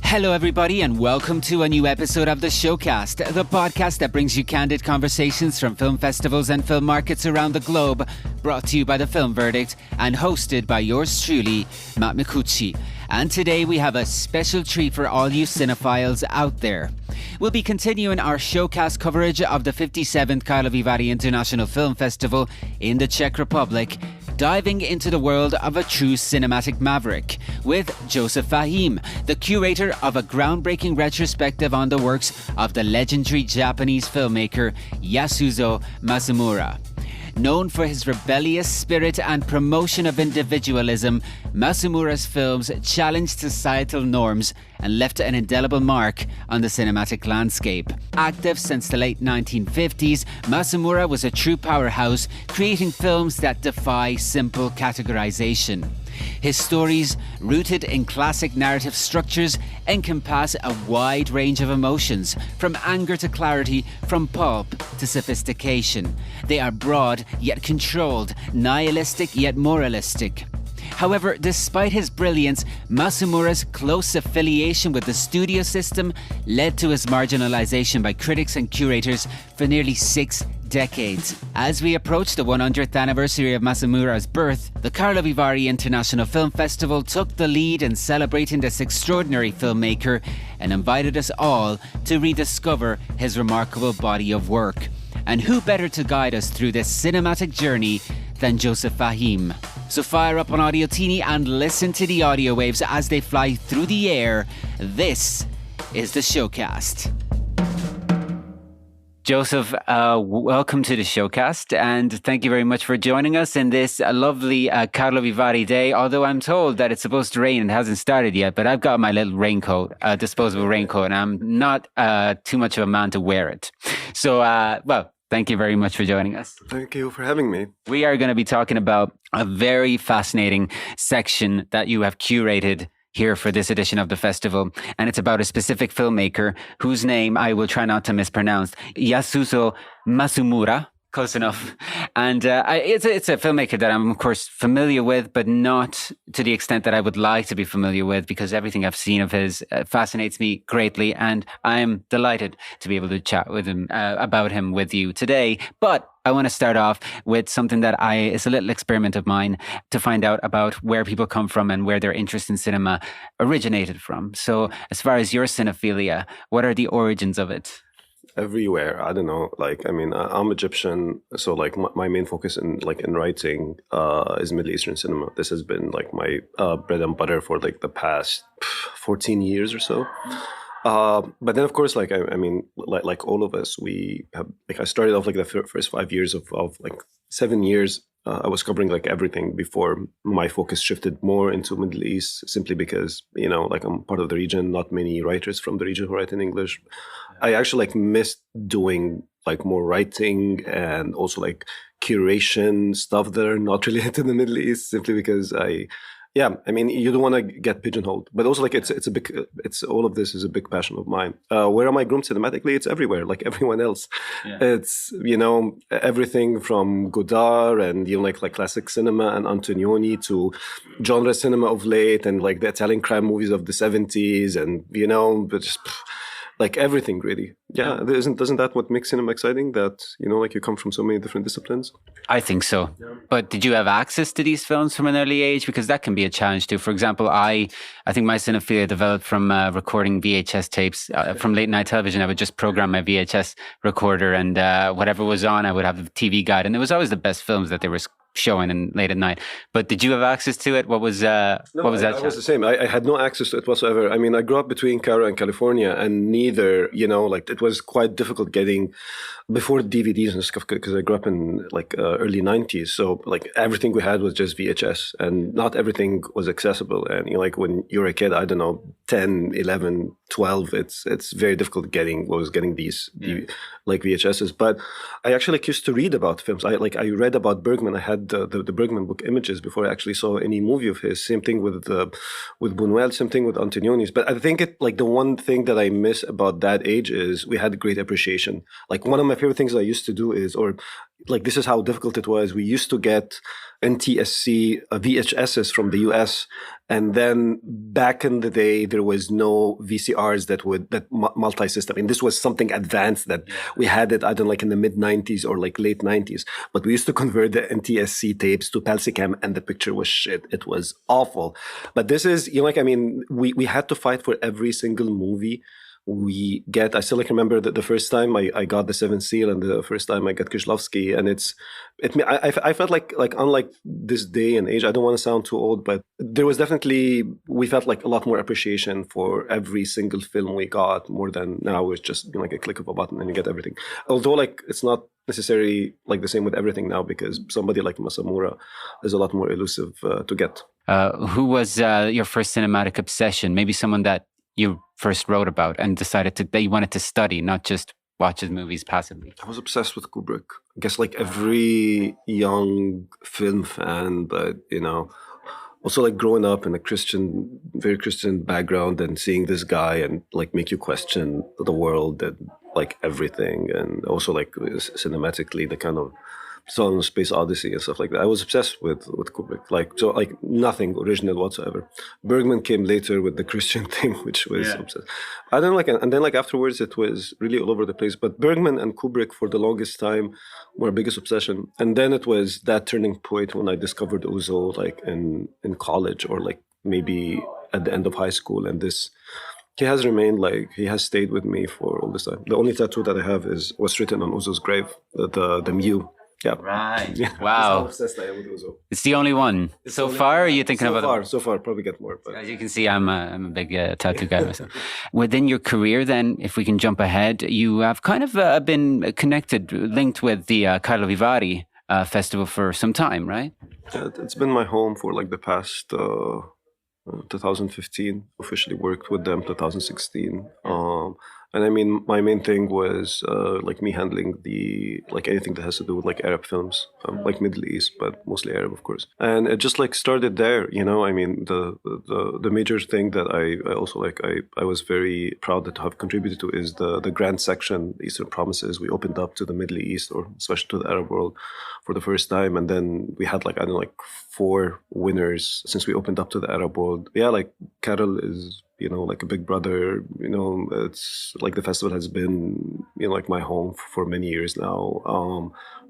Hello, everybody, and welcome to a new episode of the Showcast, the podcast that brings you candid conversations from film festivals and film markets around the globe, brought to you by The Film Verdict and hosted by yours truly, Matt Micucci. And today we have a special treat for all you cinephiles out there. We'll be continuing our Showcast coverage of the 57th Karlovy International Film Festival in the Czech Republic, diving into the world of a true cinematic maverick with Joseph Fahim, the curator of a groundbreaking retrospective on the works of the legendary Japanese filmmaker Yasuzo Masumura. Known for his rebellious spirit and promotion of individualism, Masumura's films challenged societal norms and left an indelible mark on the cinematic landscape. Active since the late 1950s, Masumura was a true powerhouse, creating films that defy simple categorization. His stories, rooted in classic narrative structures, encompass a wide range of emotions, from anger to clarity, from pulp to sophistication. They are broad yet controlled, nihilistic yet moralistic. However, despite his brilliance, Masumura's close affiliation with the studio system led to his marginalization by critics and curators for nearly 6 decades. As we approach the 100th anniversary of Masumura's birth, the Karlovy International Film Festival took the lead in celebrating this extraordinary filmmaker and invited us all to rediscover his remarkable body of work. And who better to guide us through this cinematic journey than Joseph Fahim? So fire up on Audio Teeny and listen to the audio waves as they fly through the air. This is the Showcast. Joseph, welcome to the Showcast, and thank you very much for joining us in this lovely Karlovy day, although I'm told that it's supposed to rain and it hasn't started yet, but I've got my little raincoat, disposable raincoat, and I'm not too much of a man to wear it. So, thank you very much for joining us. Thank you for having me. We are going to be talking about a very fascinating section that you have curated here for this edition of the festival, and it's about a specific filmmaker whose name I will try not to mispronounce, Yasuzo Masumura. Close enough. And it's a filmmaker that I'm, of course, familiar with, but not to the extent that I would like to be familiar with, because everything I've seen of his fascinates me greatly. And I am delighted to be able to chat with him about him with you today. But I want to start off with something that is a little experiment of mine to find out about where people come from and where their interest in cinema originated from. So as far as your cinephilia, what are the origins of it? Everywhere. I don't know. I'm Egyptian, so my main focus in writing is Middle Eastern cinema. This has been my bread and butter for the past 14 years or so. But then, of course, like all of us, we have I started off the first 5 years of 7 years. I was covering everything before my focus shifted more into Middle East, simply because I'm part of the region. Not many writers from the region who write in English. I actually missed doing more writing and also curation stuff that are not related to the Middle East, simply because you don't want to get pigeonholed, but also it's all of this is a big passion of mine. Where am I groomed cinematically? It's everywhere, like everyone else. Yeah. It's everything from Godard and classic cinema and Antonioni to genre cinema of late, and the Italian crime movies of the 70s, and but just everything really. Yeah, doesn't that what makes cinema exciting? That you come from so many different disciplines. I think so. Yeah. But did you have access to these films from an early age? Because that can be a challenge too. For example, I think my cinephilia developed from recording VHS tapes from late night television. I would just program my VHS recorder, and whatever was on, I would have the TV guide, and it was always the best films that they were showing and late at night. But did you have access to it? What was that? I was the same. I had no access to it whatsoever. I mean, I grew up between Cairo and California, and neither, it was quite difficult getting before DVDs and stuff, because I grew up in early 90s. So everything we had was just VHS, and not everything was accessible. And when you're a kid, I don't know, 10, 11, 12, it's very difficult getting these VHSs. But I actually used to read about films. I read about Bergman. I had read the Bergman book Images before I actually saw any movie of his. Same thing with Buñuel, same thing with Antonioni's. But I think the one thing that I miss about that age is we had great appreciation. Like one of my favorite things I used to do is, or like this is how difficult it was. We used to get NTSC VHSs from the US, and then back in the day there was no VCRs that multi-system. And this was something advanced that we had it, I don't know, like in the mid 90s or like late 90s. But we used to convert the NTSC tapes to Palsicam, and the picture was shit. It was awful. But this is, we had to fight for every single movie we get. I still remember that the first time I got the Seventh Seal, and the first time I got Kieślowski, and I felt like unlike this day and age, I don't want to sound too old, but there was definitely, we felt like a lot more appreciation for every single film we got, more than now it's just like a click of a button and you get everything. Although it's not necessarily like the same with everything now, because somebody like Masumura is a lot more elusive to get. Who was your first cinematic obsession? Maybe someone that you first wrote about and decided that you wanted to study, not just watch his movies passively. I was obsessed with Kubrick. I guess like every young film fan, but also growing up in a very Christian background, and seeing this guy and make you question the world and everything, and also cinematically the kind of Song Space Odyssey and stuff like that. I was obsessed with Kubrick. Nothing original whatsoever. Bergman came later with the Christian thing, which was obsessed. I don't and then afterwards it was really all over the place. But Bergman and Kubrick for the longest time were our biggest obsession. And then it was that turning point when I discovered Uzo in college, or maybe at the end of high school. And he has remained he has stayed with me for all this time. The only tattoo that I have was written on Uzo's grave, the Mew. Yeah. Right. Yeah. Wow. That's how obsessed I am with Uzo. It's the only one. So far, are you thinking about So far, probably get more. But. As you can see, I'm a big tattoo guy myself. Within your career, then, if we can jump ahead, you have kind of been linked with the Karlovy festival for some time, right? It's been my home for the past 2015. Officially worked with them 2016. And I mean, my main thing was me handling anything that has to do with Arab films, Middle East, but mostly Arab, of course. And it just started there, I mean, the major thing that I also I was very proud to have contributed to is the grand section, the Eastern Promises. We opened up to the Middle East, or especially to the Arab world, for the first time. And then we had 4 winners since we opened up to the Arab world. Yeah, Carol is a big brother. It's the festival has been my home for many years now.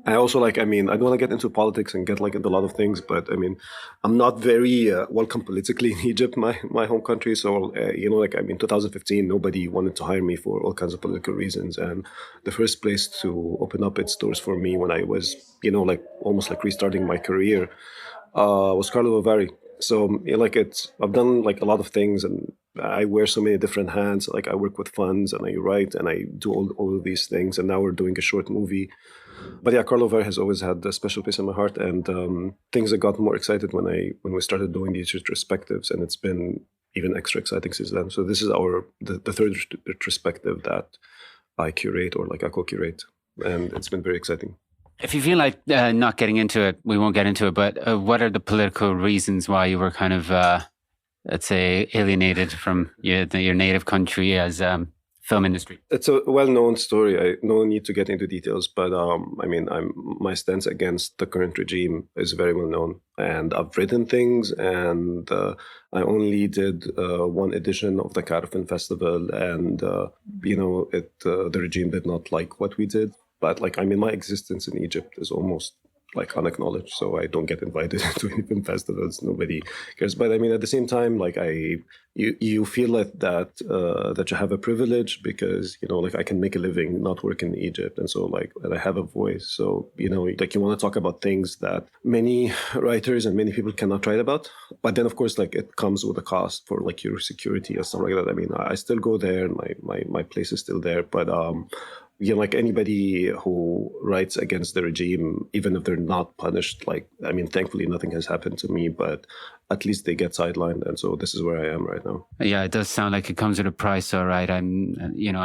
I also I don't want to get into politics and get into a lot of things, but I mean, I'm not very welcome politically in Egypt, my home country. So 2015, nobody wanted to hire me for all kinds of political reasons, and the first place to open up its doors for me when I was almost restarting my career was Karlovy. So I've done a lot of things, and I wear so many different hats. I work with funds, and I write, and I do all of these things. And now we're doing a short movie. But yeah, Karlovy has always had a special place in my heart, and things that got more excited when we started doing these retrospectives, and it's been even extra exciting since then. So this is the third retrospective that I curate, or I co-curate, and it's been very exciting. If you feel like not getting into it, we won't get into it, but what are the political reasons why you were kind of, let's say, alienated from your native country as film industry? It's a well-known story. No need to get into details, but my stance against the current regime is very well known, and I've written things, and I only did one edition of the KVIFF Film Festival, and the regime did not like what we did. But my existence in Egypt is almost unacknowledged, so I don't get invited to any film festivals. Nobody cares. But at the same time, you feel that you have a privilege, because I can make a living not working in Egypt, and so and I have a voice. So you want to talk about things that many writers and many people cannot write about. But then of course it comes with a cost for your security or something like that. I still go there, and my place is still there, but like anybody who writes against the regime, even if they're not punished, like, I mean, thankfully nothing has happened to me, but at least they get sidelined. And so this is where I am right now. Yeah, it does sound like it comes with a price, all right. I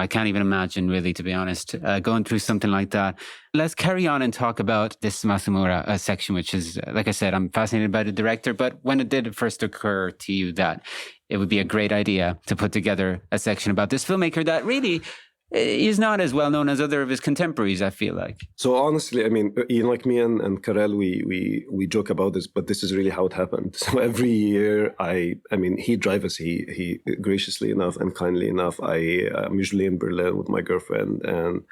can't even imagine, really, to be honest, going through something like that. Let's carry on and talk about this Masumura section, which is, like I said, I'm fascinated by the director, but when it did first occur to you that it would be a great idea to put together a section about this filmmaker that really is not as well known as other of his contemporaries, I feel like. So honestly, I mean, like me and Karel, we joke about this, but this is really how it happened. So every year, I mean, he drives us. He graciously enough and kindly enough, I'm usually in Berlin with my girlfriend, and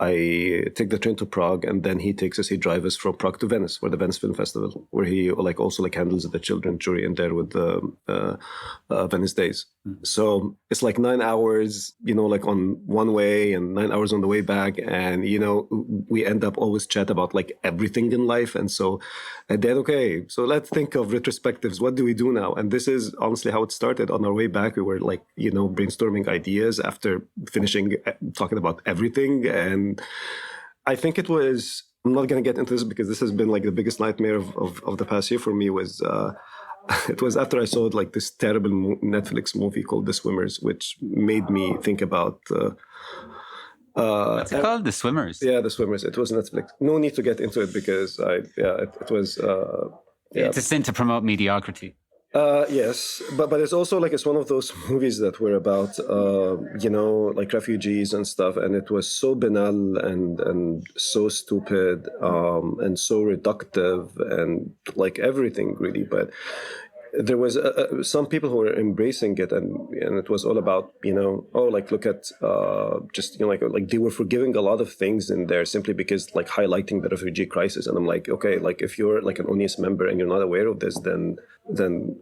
I take the train to Prague, and then he drives us from Prague to Venice, for the Venice Film Festival, where he also handles the children jury in there with the Venice Days. Mm-hmm. So it's like 9 hours, like on one way and 9 hours on the way back. And, we end up always chat about like everything in life. And so and then, okay, so let's think of retrospectives. What do we do now? And this is honestly how it started. On our way back, we were like, brainstorming ideas after finishing talking about everything. And I think it was, I'm not going to get into this because this has been like the biggest nightmare of the past year for me was, it was after I saw like this terrible Netflix movie called The Swimmers, which made me think about... what's it called? The Swimmers? Yeah, The Swimmers. It was Netflix. No need to get into it because it was... It's a sin to promote mediocrity. Yes, but it's also like it's one of those movies that were about like refugees and stuff, and it was so banal and so stupid and so reductive and like everything really. But there was some people who were embracing it, and it was all about look at just like they were forgiving a lot of things in there simply because like highlighting the refugee crisis. And I'm like, okay, like if you're like an audience member and you're not aware of this, then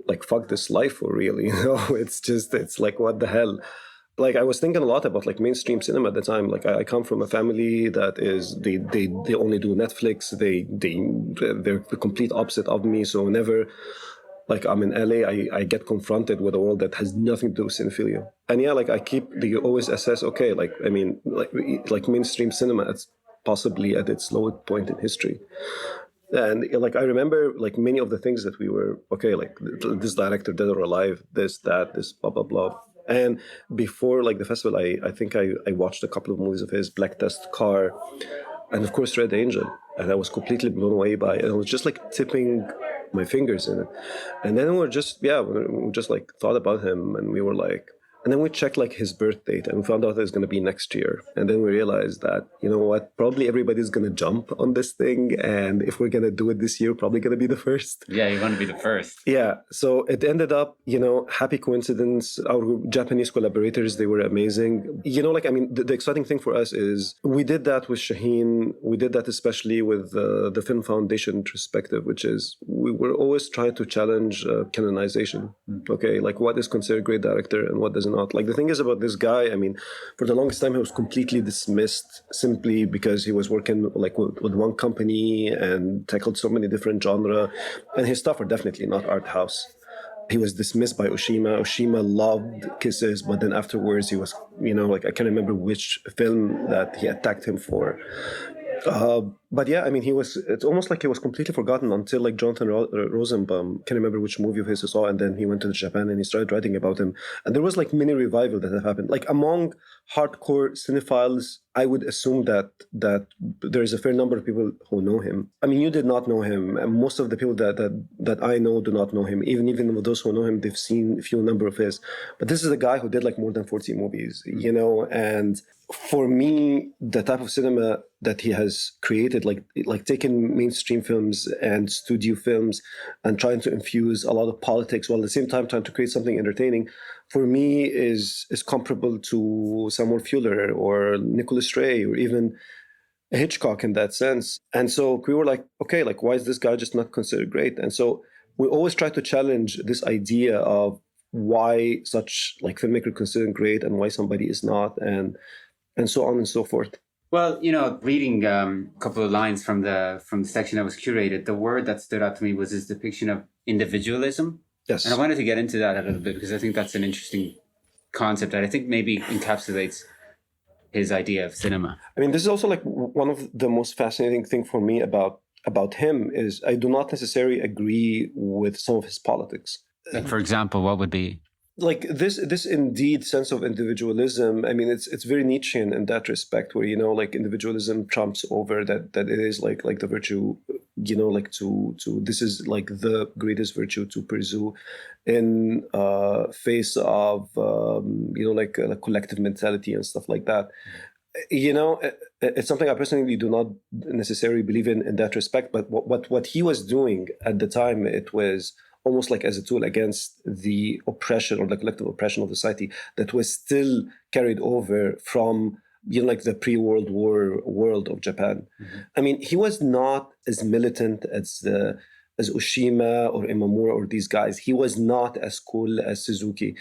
like fuck this life for real, it's like what the hell. Like I was thinking a lot about like mainstream cinema at the time. Like I come from a family that is they only do Netflix. They're the complete opposite of me. So whenever like I'm in LA, I get confronted with a world that has nothing to do with cinephilia. And yeah, like you always assess, okay, like, I mean, like mainstream cinema, it's possibly at its lowest point in history. And like, I remember like many of the things that we were, okay, like this director, dead or alive, this, that, this, blah, blah, blah. And before like the festival, I think I watched a couple of movies of his, Black Test, Car, and of course Red Angel. And I was completely blown away by it. And I was just like tipping my fingers in it. And then we just like thought about him, and we were like, and then we checked like his birth date, and we found out that it's going to be next year. And then we realized that, you know what, probably everybody's going to jump on this thing. And if we're going to do it this year, probably going to be the first. Yeah, you want to be the first. Yeah. So it ended up, happy coincidence. Our Japanese collaborators, they were amazing. Like, I mean, the exciting thing for us is we did that with Shaheen. We did that especially with the Film Foundation retrospective, which is we were always trying to challenge canonization. Okay, like what is considered great director and what does not. Like the thing is about this guy, I mean, for the longest time he was completely dismissed simply because he was working like with one company and tackled so many different genres, and his stuff are definitely not art house. He was dismissed by Oshima. Oshima loved Kisses, but then afterwards he was, like I can't remember which film that he attacked him for. But yeah, I mean, it's almost like he was completely forgotten until like Jonathan Rosenbaum, can't remember which movie of his he saw, and then he went to Japan and he started writing about him. And there was like mini revival that have happened. Like among hardcore cinephiles, I would assume that there is a fair number of people who know him. I mean, you did not know him, and most of the people that I know do not know him. Even with those who know him, they've seen a few number of his. But this is a guy who did like more than 40 movies, and for me, the type of cinema that he has created, like taking mainstream films and studio films and trying to infuse a lot of politics while at the same time trying to create something entertaining, for me is comparable to Samuel Fuller or Nicholas Ray or even Hitchcock in that sense. And so we were like, okay, like why is this guy just not considered great? And so we always try to challenge this idea of why such like filmmaker considered great and why somebody is not, and so on and so forth. Well, reading a couple of lines from the section that was curated, the word that stood out to me was his depiction of individualism. Yes. And I wanted to get into that a little bit because I think that's an interesting concept that I think maybe encapsulates his idea of cinema. I mean, this is also like one of the most fascinating thing for me about him is I do not necessarily agree with some of his politics. Like, for example, what would be? Like this indeed sense of individualism. I mean, it's very Nietzschean in that respect, where like individualism trumps over that it is like the virtue, like to this is like the greatest virtue to pursue in face of like a collective mentality and stuff like that. It's something I personally do not necessarily believe in that respect. But what he was doing at the time, it was almost like as a tool against the oppression or the collective oppression of society that was still carried over from like the pre-World War world of Japan. Mm-hmm. I mean, he was not as militant as Oshima or Imamura or these guys. He was not as cool as Suzuki.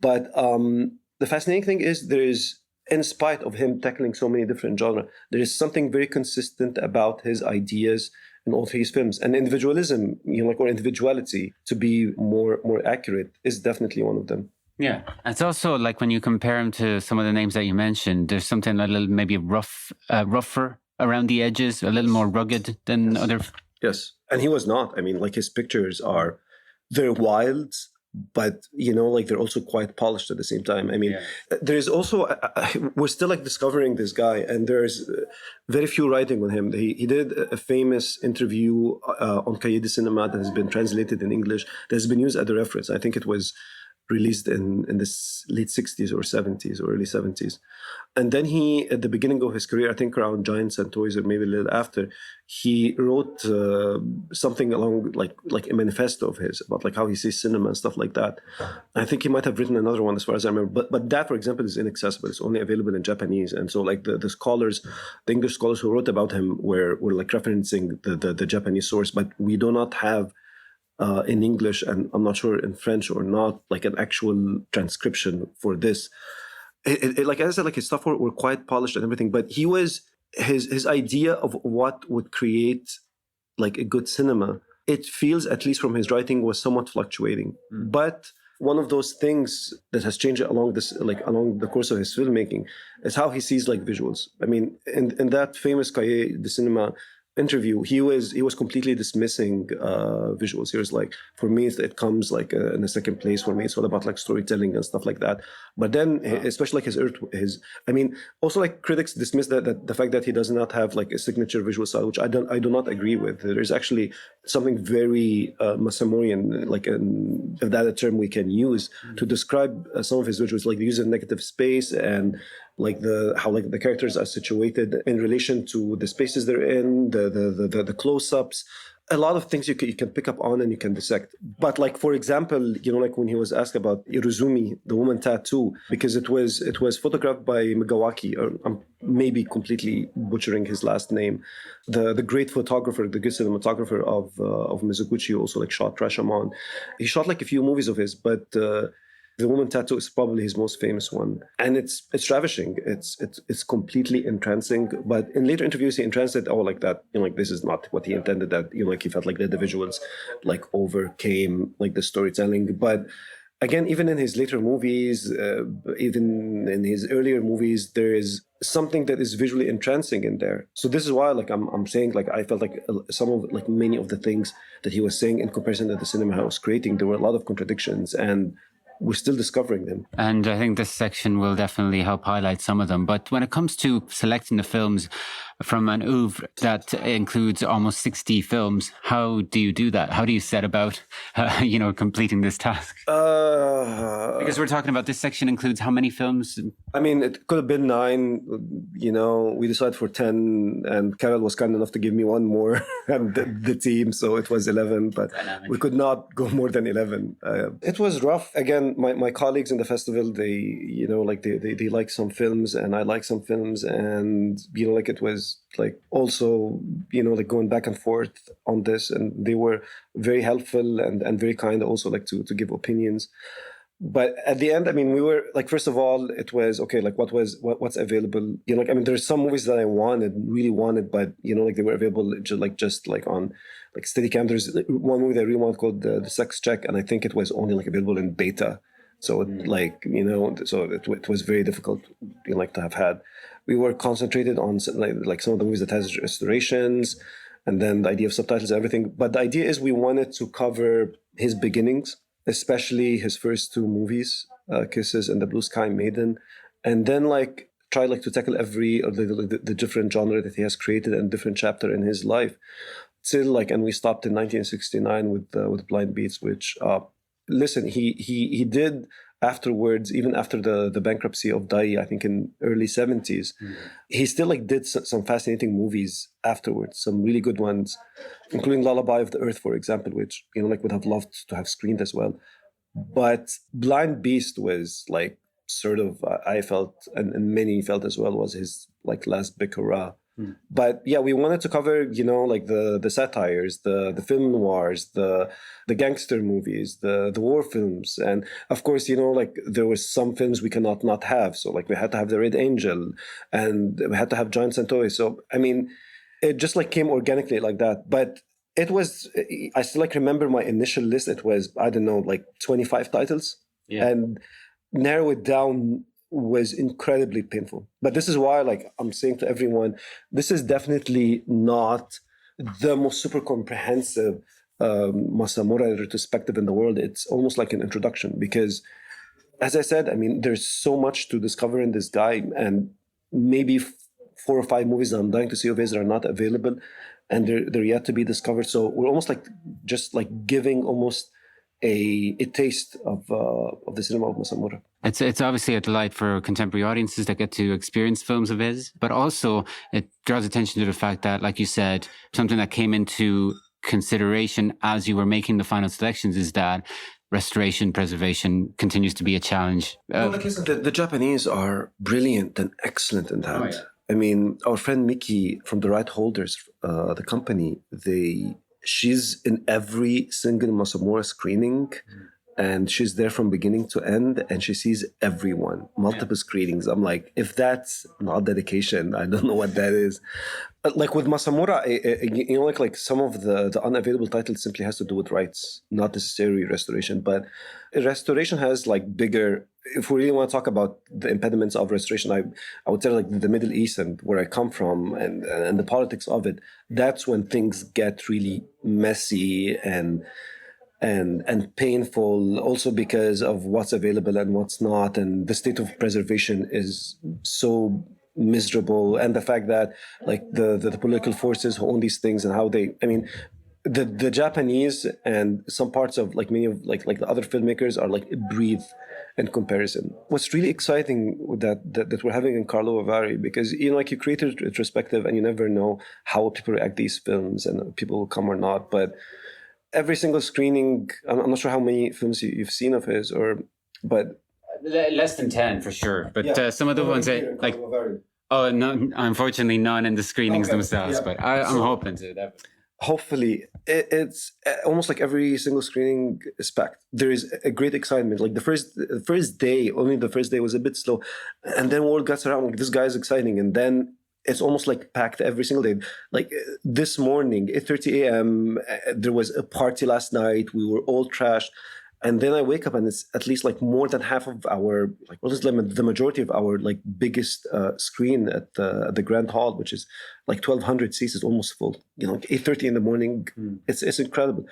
But the fascinating thing is there is, in spite of him tackling so many different genres, there is something very consistent about his ideas in all his films. And individualism, or individuality, to be more accurate, is definitely one of them. Yeah. It's also like when you compare him to some of the names that you mentioned, there's something a little maybe rougher around the edges, a little more rugged than other. Yes. And he was not. I mean, like his pictures they're wild, but like they're also quite polished at the same time. I mean, there's also we're still like discovering this guy, and there's very few writing on him. He did a famous interview on Cahiers de Cinema that has been translated in English, that has been used as a reference. I think it was released in the late 60s or 70s or early 70s. And then he, at the beginning of his career, I think around Giants and Toys or maybe a little after, he wrote something along like a manifesto of his about like how he sees cinema and stuff like that. I think he might have written another one as far as I remember. But that, for example, is inaccessible. It's only available in Japanese. And so like the scholars, the English scholars who wrote about him were like referencing the Japanese source, but we do not have in English, and I'm not sure in French or not, like an actual transcription for this. Like as I said, like his stuff were quite polished and everything, but he was his idea of what would create like a good cinema, it feels, at least from his writing, was somewhat fluctuating. But one of those things that has changed along the course of his filmmaking is how he sees like visuals. I mean, in that famous Cahiers de Cinema interview, he was completely dismissing visuals. He was like, for me, it comes like in the second place. For me, it's all about like storytelling and stuff like that. But then, especially like his, I mean, also like critics dismiss that the fact that he does not have like a signature visual style, which I do not agree with. There is actually something very Masumurian, like if that a term we can use to describe some of his visuals, like the use of negative space and like how like the characters are situated in relation to the spaces they're in, the close-ups, a lot of things you can pick up on and you can dissect. But like, for example, like when he was asked about Iruzumi, the woman tattoo, because it was photographed by Megawaki, or I'm maybe completely butchering his last name, the great photographer, the good cinematographer of Micucci, also like shot Rashomon. He shot like a few movies of his, but the woman tattoo is probably his most famous one, and it's ravishing. It's completely entrancing. But in later interviews, he entranced like that. Like this is not what he intended. That like he felt like the visuals like overcame like the storytelling. But again, even in his later movies, even in his earlier movies, there is something that is visually entrancing in there. So this is why, like I'm saying, like I felt like many of the things that he was saying in comparison to the cinema I was creating, there were a lot of contradictions, and we're still discovering them. And I think this section will definitely help highlight some of them. But when it comes to selecting the films from an oeuvre that includes almost 60 films, how do you do that? How do you set about, completing this task? Because we're talking about this section includes how many films? I mean, it could have been 9. We decided for 10, and Carol was kind enough to give me one more, and the team, so it was 11. But we could not go more than 11. It was rough. Again, my colleagues in the festival, they they like some films, and I like some films, and it was like also like going back and forth on this, and they were very helpful and very kind also like to give opinions. But at the end, I mean, we were like, first of all, it was okay, like what's available. I mean, there's some movies that I really wanted, but like they were available just on like Steadicam. There's one movie that I really want called the Sex Check, and I think it was only like available in beta. So it was very difficult, to have had. We were concentrated on like some of the movies that has restorations, and then the idea of subtitles and everything. But the idea is we wanted to cover his beginnings, especially his first two movies, Kisses and The Blue Sky Maiden, and then try to tackle every of the different genre that he has created and different chapter in his life. Till and we stopped in 1969 with Blind Beats, which listen, he did afterwards, even after the bankruptcy of Dai, I think in early 70s, he still did some fascinating movies afterwards, some really good ones, including Lullaby of the Earth, for example, which would have loved to have screened as well. But Blind Beast was sort of, I felt, and many felt as well, was his last big hurrah. But yeah, we wanted to cover, the satires, the film noirs, the gangster movies, the war films. And of course, there was some films we cannot not have. So we had to have The Red Angel, and we had to have Giants and Toys. So, I mean, it just came organically like that. But it was, I still remember my initial list. It was, I don't know, 25 titles. Yeah. And narrow it down was incredibly painful. But this is why, I'm saying to everyone, this is definitely not the most super comprehensive Masamura retrospective in the world. It's almost like an introduction because, as I said, I mean, there's so much to discover in this guy, and maybe 4 or 5 movies that I'm dying to see of his are not available, and they're yet to be discovered. So we're almost just giving almost a taste of the cinema of Masamura. It's obviously a delight for contemporary audiences that get to experience films of his, but also it draws attention to the fact that, like you said, something that came into consideration as you were making the final selections is that restoration, preservation continues to be a challenge. Listen, the Japanese are brilliant and excellent in that. Oh, yeah. I mean, our friend Miki from the Right Holders, the company, she's in every single Masamura screening, and she's there from beginning to end, and she sees everyone, multiple screenings. I'm like, if that's not dedication, I don't know what that is. With Masamura, some of the unavailable titles simply has to do with rights, not necessarily restoration. But restoration has bigger. If we really want to talk about the impediments of restoration, I would say the Middle East and where I come from and the politics of it. That's when things get really messy and painful, also because of what's available and what's not, and the state of preservation is so miserable, and the fact that the political forces who own these things and how they, I mean, the Japanese and some parts of many of the other filmmakers are breathe in comparison. What's really exciting that we're having in Karlovy, because you create a retrospective and you never know how people react to these films and people will come or not, but every single screening, I'm not sure how many films you've seen of his, but less than 10 for sure. But some of the ones that no, unfortunately none in the screenings themselves. Yeah. But I'm hoping to. Definitely. Hopefully, it's almost every single screening is packed. There is a great excitement. The first day, only the first day was a bit slow, and then word gets around this guy is exciting, and then it's almost packed every single day. This morning, 8:30 a.m., there was a party last night. We were all trashed. And then I wake up and it's at least more than half of our, the majority of our biggest screen at the Grand Hall, which is 1,200 seats, is almost full. 8:30 in the morning. It's incredible.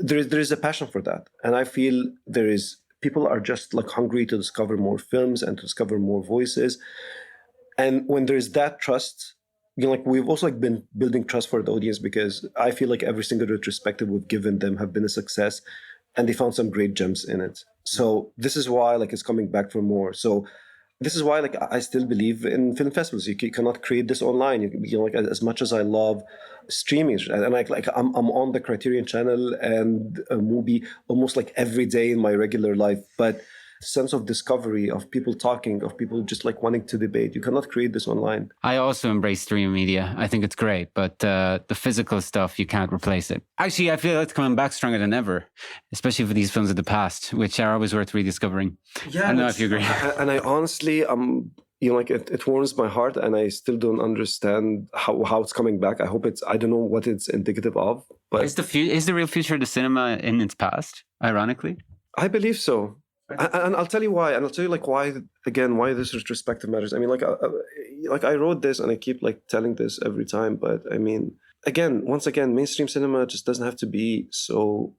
There is a passion for that. And I feel people are just hungry to discover more films and to discover more voices. And when there's that trust, we've also been building trust for the audience, because I feel every single retrospective we've given them have been a success, and they found some great gems in it. So this is why it's coming back for more. So this is why I still believe in film festivals. You cannot create this online. As much as I love streaming, and I'm on the Criterion channel and a movie almost every day in my regular life, but sense of discovery, of people talking, of people just wanting to debate. You cannot create this online. I also embrace streaming media. I think it's great, but the physical stuff, you can't replace it. Actually, I feel it's coming back stronger than ever, especially for these films of the past, which are always worth rediscovering. Yeah, I don't know if you agree. And I honestly, it warms my heart, and I still don't understand how it's coming back. I don't know what it's indicative of. But is the real future of the cinema in its past, ironically? I believe so. And I'll tell you why. And I'll tell you like why this retrospective matters. I mean, like I wrote this and I keep like telling this every time. But I mean, once again, mainstream cinema just doesn't have to be so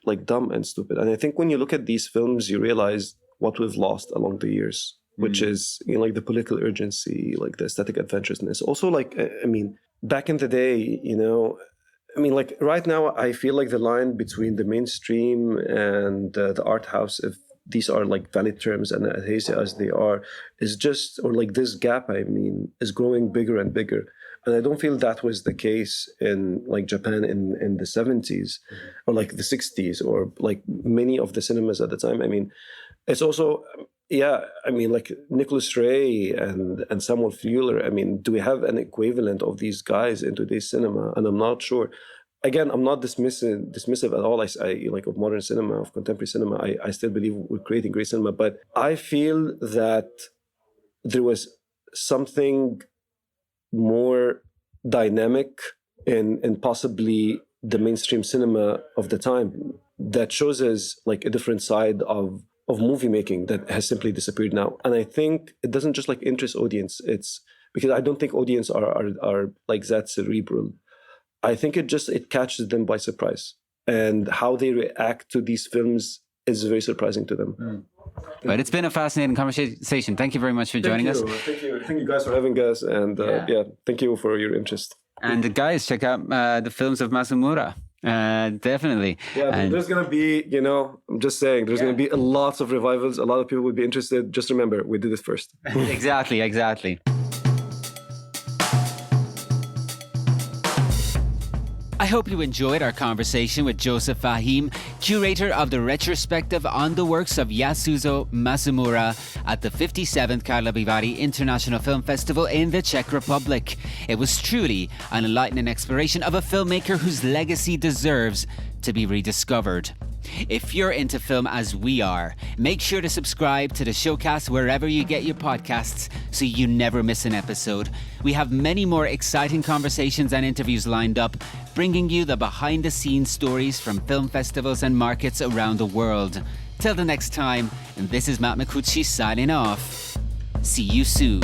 like dumb and stupid. And I think when you look at these films, you realize what we've lost along the years, which is, you know, like the political urgency, like the aesthetic adventurousness. Also, like, I mean, back in the day, you know, I mean, like right now, I feel like the line between the mainstream and the art house, if these are like valid terms and hazy as they are, is just, or like this gap, I mean, is growing bigger and bigger. And I don't feel that was the case in like Japan in the 70s or like the 60s or like many of the cinemas at the time. I mean, it's also, yeah, I mean, like Nicholas Ray and Samuel Fuller. I mean, do we have an equivalent of these guys in today's cinema? And I'm not sure. Again, I'm not dismissive at all. I like of modern cinema, of contemporary cinema. I still believe we're creating great cinema, but I feel that there was something more dynamic in possibly the mainstream cinema of the time that shows us like a different side of movie making that has simply disappeared now. And I think it doesn't just like interest audience. It's because I don't think audience are like that cerebral. I think it catches them by surprise, and how they react to these films is very surprising to them. But it's been a fascinating conversation. Thank you very much for joining us. Thank you guys for having us, and thank you for your interest. And guys, check out the films of Masumura. Definitely. Yeah, there's going to be, you know, I'm just saying, there's going to be lots of revivals. A lot of people will be interested. Just remember, we did it first. Exactly. I hope you enjoyed our conversation with Joseph Fahim, curator of the retrospective on the works of Yasuzo Masumura at the 57th Karlovy International Film Festival in the Czech Republic. It was truly an enlightening exploration of a filmmaker whose legacy deserves to be rediscovered. If you're into film as we are, make sure to subscribe to the Showcast wherever you get your podcasts so you never miss an episode. We have many more exciting conversations and interviews lined up, bringing you the behind-the-scenes stories from film festivals and markets around the world. Till the next time, and this is Matt Micucci signing off. See you soon.